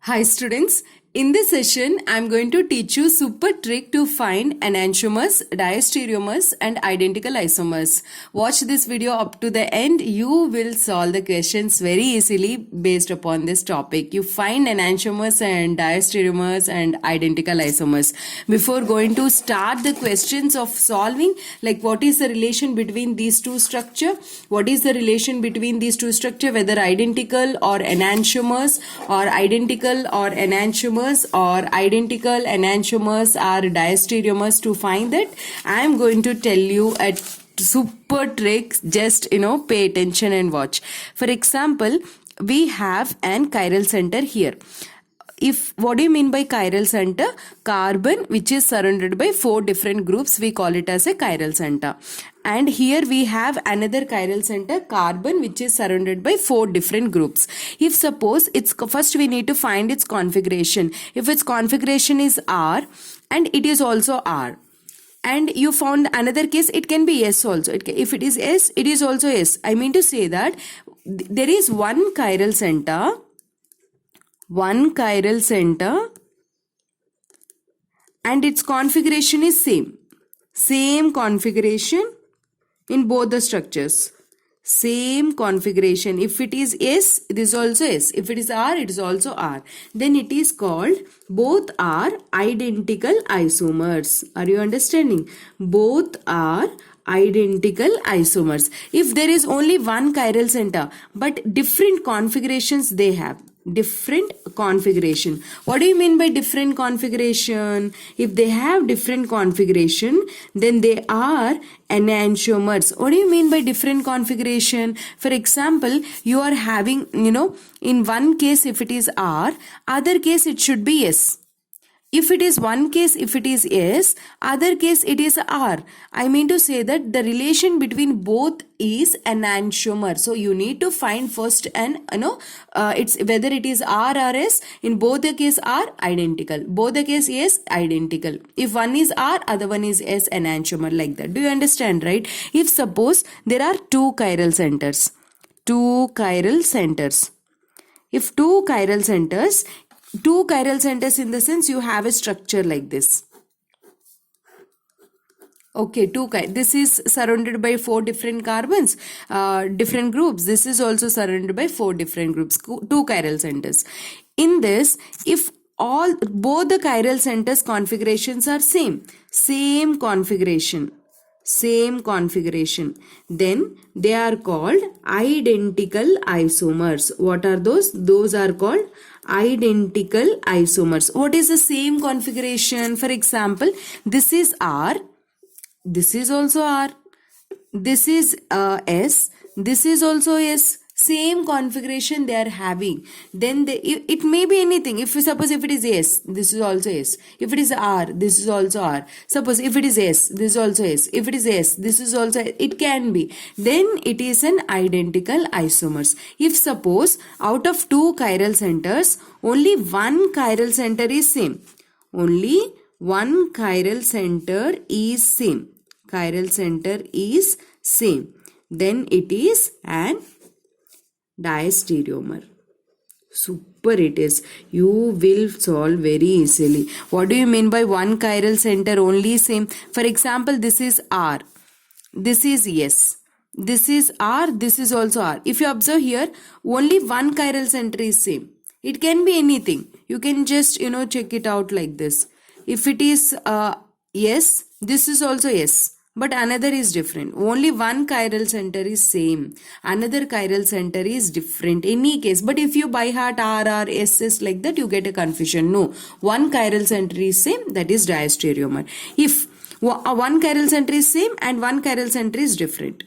Hi students, in this session I am going to teach you super trick to find enantiomers, diastereomers and identical isomers. Watch this video up to the end. You will solve the questions very easily based upon this topic. You find enantiomers and diastereomers and identical isomers. Before going to start the questions of solving, like what is the relation between these two structure? What is the relation between these two structure, whether identical or enantiomers or identical or enantiomers or identical enantiomers are diastereomers? To find that, I am going to tell you a super trick. Just pay attention and watch. For example, we have an chiral center here. What do you mean by chiral center? Carbon which is surrounded by 4 different groups, we call it as a chiral center. And here we have another chiral center, carbon, which is surrounded by 4 different groups. If suppose first we need to find its configuration. If its configuration is R and it is also R, and you found another case, it can be S also. If it is S, it is also S. I mean to say that there is one chiral center and its configuration is same configuration in both the structures, same configuration. If it is S, it is also S. If it is R, it is also R. Then it is called, both are identical isomers. Are you understanding? Both are identical isomers. If there is only one chiral center but different configurations they have, different configuration. What do you mean by different configuration? If they have different configuration, then they are enantiomers. What do you mean by different configuration? For example, you are having, in one case if it is R, other case it should be S. If it is one case, if it is S, other case it is R. I mean to say that the relation between both is enantiomer. So you need to find first it's whether it is R or S. In both the case are identical. Both the case is identical. If one is R, other one is S, enantiomer, like that. Do you understand, right? If suppose there are two chiral centers. If two chiral centers in the sense you have a structure like this. Okay, this is surrounded by 4 different carbons, different groups. This is also surrounded by 4 different groups, 2 chiral centers. In this, if both the chiral centers configurations are same configuration, then they are called identical isomers. What are those? Those are called identical isomers. What is the same configuration? For example, this is R, this is also R, this is S, this is also S. Same configuration they are having. Then it may be anything. If it is S, this is also S. If it is R, this is also R. Suppose if it is S, this is also S. If it is S, this is also S. It can be. Then it is an identical isomers. If suppose out of 2 chiral centers, only one chiral center is same. Only one chiral center is same. Then it is an diastereomer. Super it is. You will solve very easily. What do you mean by one chiral center only same? For example, this is R, this is S, this is R, this is also R. If you observe here, only one chiral center is same. It can be anything. You can just check it out like this. If it is S, this is also S, but another is different. Only one chiral center is same, another chiral center is different. Any case, but if you by heart R, S like that, you get a confusion. No, one chiral center is same, that is diastereomer. If one chiral center is same and one chiral center is different,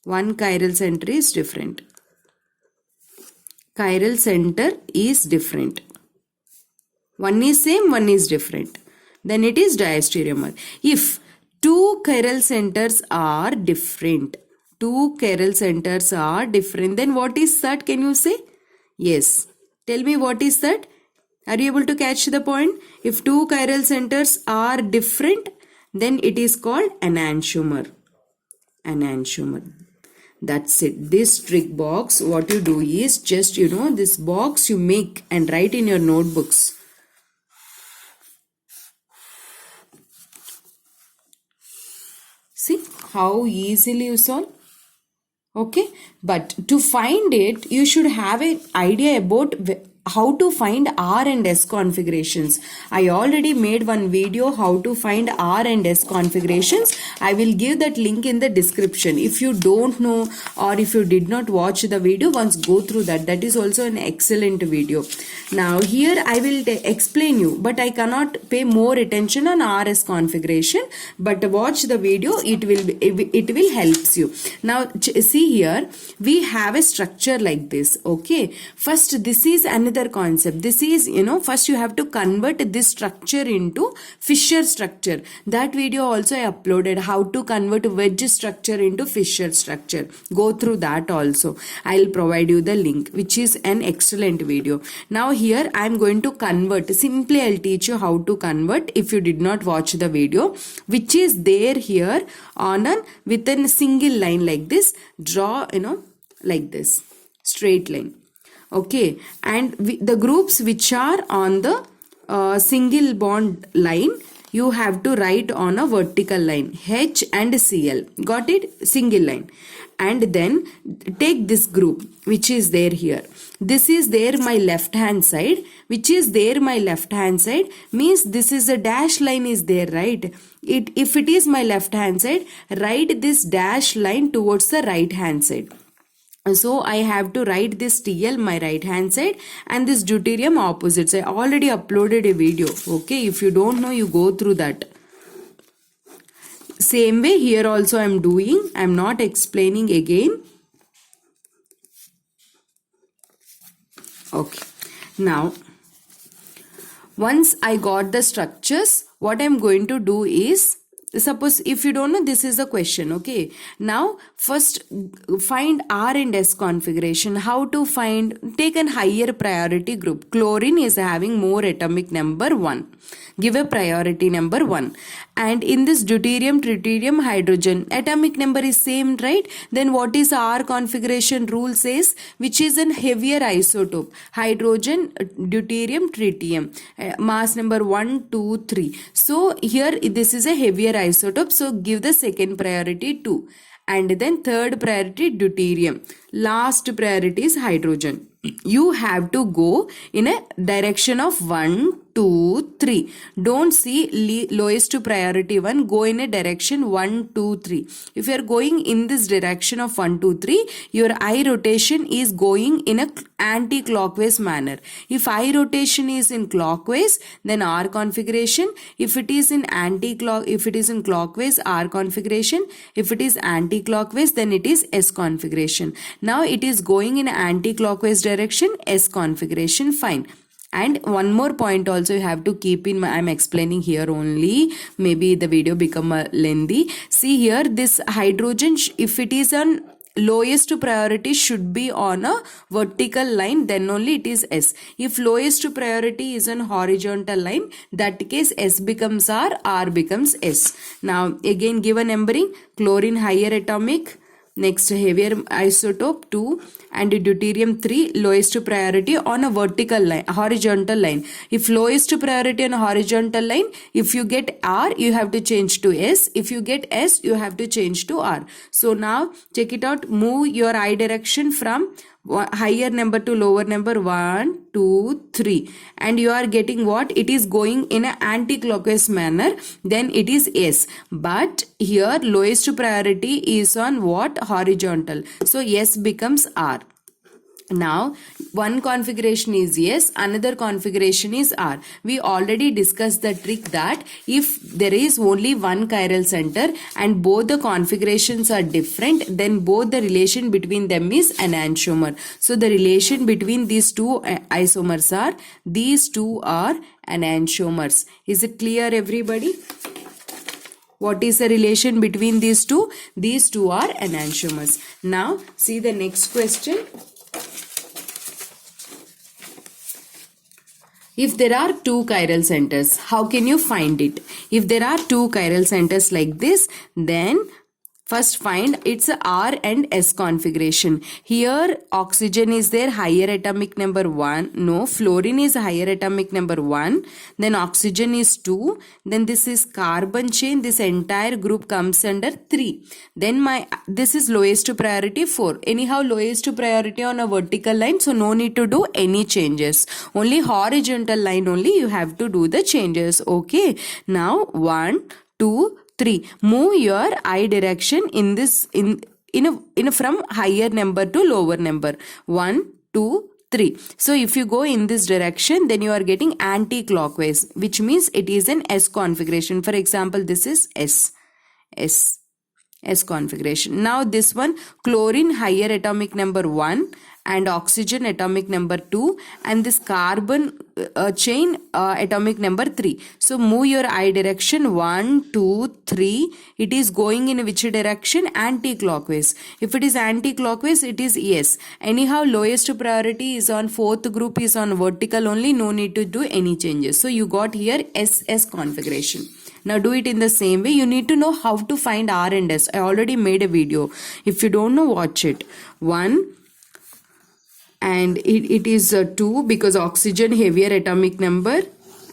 chiral center is different. One is same, one is different, then it is diastereomer. If 2 chiral centers are different, then what is that? Can you say? Yes. Tell me what is that? Are you able to catch the point? If 2 chiral centers are different, then it is called enantiomer. That's it. This trick box, what you do is just, this box you make and write in your notebooks. See how easily you solve. Okay, but to find it, you should have an idea about how to find R and S configurations. I already made one video how to find R and S configurations. I will give that link in the description. If you don't know or if you did not watch the video, once go through that. That is also an excellent video. Now here I will explain you, but I cannot pay more attention on RS configuration. But watch the video, it will helps you. Now see here, we have a structure like this. Okay, first this is another concept. This is, first you have to convert this structure into Fisher structure. That video also I uploaded, how to convert wedge structure into Fisher structure. Go through that also. I'll provide you the link, which is an excellent video. Now here I am going to convert. Simply I'll teach you how to convert if you did not watch the video, which is there here on within a single line like this. Draw, like this straight line. Okay, and the groups which are on the single bond line, you have to write on a vertical line, H and Cl. Got it? Single line. And then take this group which is there here. This is there my left hand side, which is there my left hand side, means this is a dash line is there, right? If it is my left hand side, write this dash line towards the right hand side. So I have to write this TL my right hand side and this deuterium opposite side. I already uploaded a video. Okay, if you don't know, you go through that. Same way here also I am doing. I am not explaining again. Okay, now once I got the structures, what I am going to do is, suppose if you don't know, this is the question. Okay, now first find R and S configuration. How to find? Take a higher priority group. Chlorine is having more atomic number 1. Give a priority number 1. And in this deuterium, tritium, hydrogen, atomic number is same, right? Then what is R configuration rule says? Which is a heavier isotope. Hydrogen, deuterium, tritium. Mass number 1, 2, 3. So here this is a heavier isotope. So give the second priority 2. And then third priority deuterium. Last priority is hydrogen. You have to go in a direction of 1, 2, 3. Don't see lowest priority 1. Go in a direction 1, 2, 3. If you are going in this direction of 1, 2, 3, your eye rotation is going in a anti-clockwise manner. If eye rotation is in clockwise, then R configuration. If it is in clockwise, R configuration. If it is anti-clockwise, then it is S configuration. Now it is going in anti-clockwise direction, S configuration, fine. And one more point also you have to keep in mind. I am explaining here only. Maybe the video become lengthy. See here, this hydrogen, if it is on lowest priority, should be on a vertical line, then only it is S. If lowest priority is on horizontal line, that case S becomes R becomes S. Now again give a numbering. Chlorine higher atomic, next heavier isotope 2, and deuterium 3, lowest priority on a vertical line, horizontal line. If lowest priority on a horizontal line, if you get R, you have to change to S. If you get S, you have to change to R. So now check it out. Move your eye direction from higher number to lower number 1, 2, 3, and you are getting what? It is going in an anti-clockwise manner, then it is S. But here lowest priority is on what? Horizontal. So S becomes R. Now one configuration is S, another configuration is R. We already discussed the trick that if there is only one chiral center and both the configurations are different, then both the relation between them is enantiomer. So the relation between these two isomers are, these two are enantiomers. Is it clear, everybody? What is the relation between these two? These two are enantiomers. Now see the next question. If there are two chiral centers, how can you find it? If there are two chiral centers like this, then First find its R and S configuration. Here oxygen is there, higher atomic number 1. No, fluorine is higher atomic number 1. Then oxygen is 2. Then this is carbon chain. This entire group comes under 3. Then this is lowest priority 4. Anyhow, lowest priority on a vertical line, so no need to do any changes. Only horizontal line only you have to do the changes. Okay. Now 1, 2, 3. Move your eye direction in this from higher number to lower number. 1, 2, 3. So if you go in this direction, then you are getting anti-clockwise, which means it is an S configuration. For example, this is S configuration. Now this one, chlorine higher atomic number 1 and oxygen atomic number 2 and this carbon chain atomic number 3. So move your eye direction 1, 2, 3. It is going in which direction? Anti-clockwise. If it is anti-clockwise, it is yes. Anyhow, lowest priority is on fourth group is on vertical only. No need to do any changes. So you got here SS configuration. Now do it in the same way. You need to know how to find R and S. I already made a video. If you don't know, watch it. 1 and it is 2 because oxygen heavier atomic number,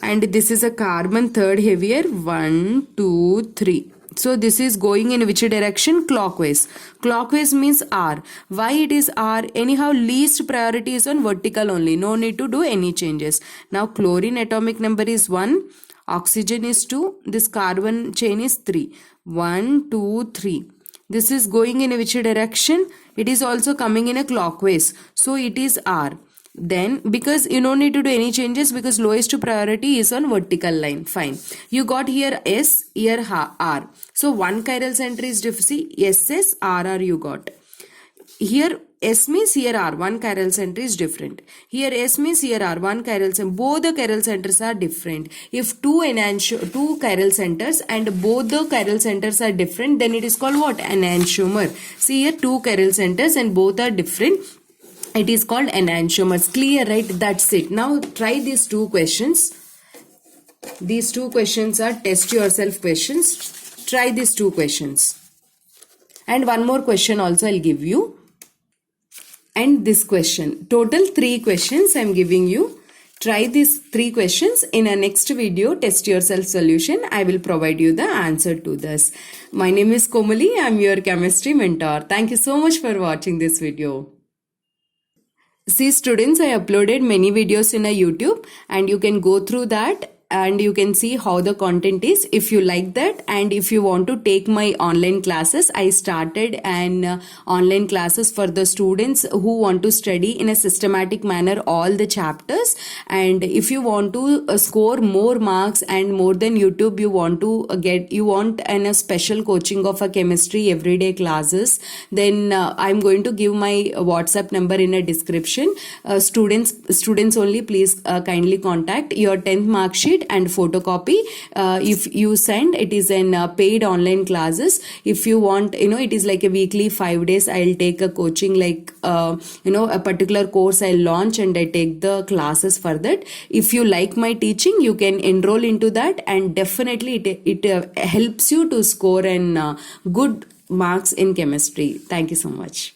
and this is a carbon third heavier. 1, 2, 3. So this is going in which direction? Clockwise. Clockwise means R. Why it is R? Anyhow, least priority is on vertical only. No need to do any changes. Now chlorine atomic number is 1. Oxygen is 2. This carbon chain is 3. 1, 2, 3. This is going in which direction? It is also coming in a clockwise. So it is R. Then because you don't need to do any changes because lowest priority is on vertical line. Fine. You got here S, here R. So one chiral center is different. SS, RR you got. Here S means here R, one chiral center is different. Here S means here R, one chiral center. Both the chiral centers are different. If two chiral centers and both the chiral centers are different, then it is called what? Enantiomer. See here two chiral centers and both are different. It is called enantiomers. Clear, right? That's it. Now try these two questions. These two questions are test yourself questions. Try these two questions. And one more question also I'll give you. And this question. Total 3 questions I'm giving you. Try these 3 questions. In a next video, test yourself solution, I will provide you the answer to this. My name is Komali. I'm your chemistry mentor. Thank you so much for watching this video. See students, I uploaded many videos in a YouTube and you can go through that and you can see how the content is. If you like that and if you want to take my online classes, I started an online classes for the students who want to study in a systematic manner all the chapters. And if you want to score more marks and more than YouTube, you want to a special coaching of a chemistry everyday classes, then I'm going to give my WhatsApp number in a description. Students only, please kindly contact. Your 10th mark sheet and photocopy if you send. It is an paid online classes. If you want, it is like a weekly 5 days I'll take a coaching, like a particular course I'll launch and I take the classes for that. If you like my teaching, you can enroll into that and definitely it helps you to score an good marks in chemistry. Thank you so much.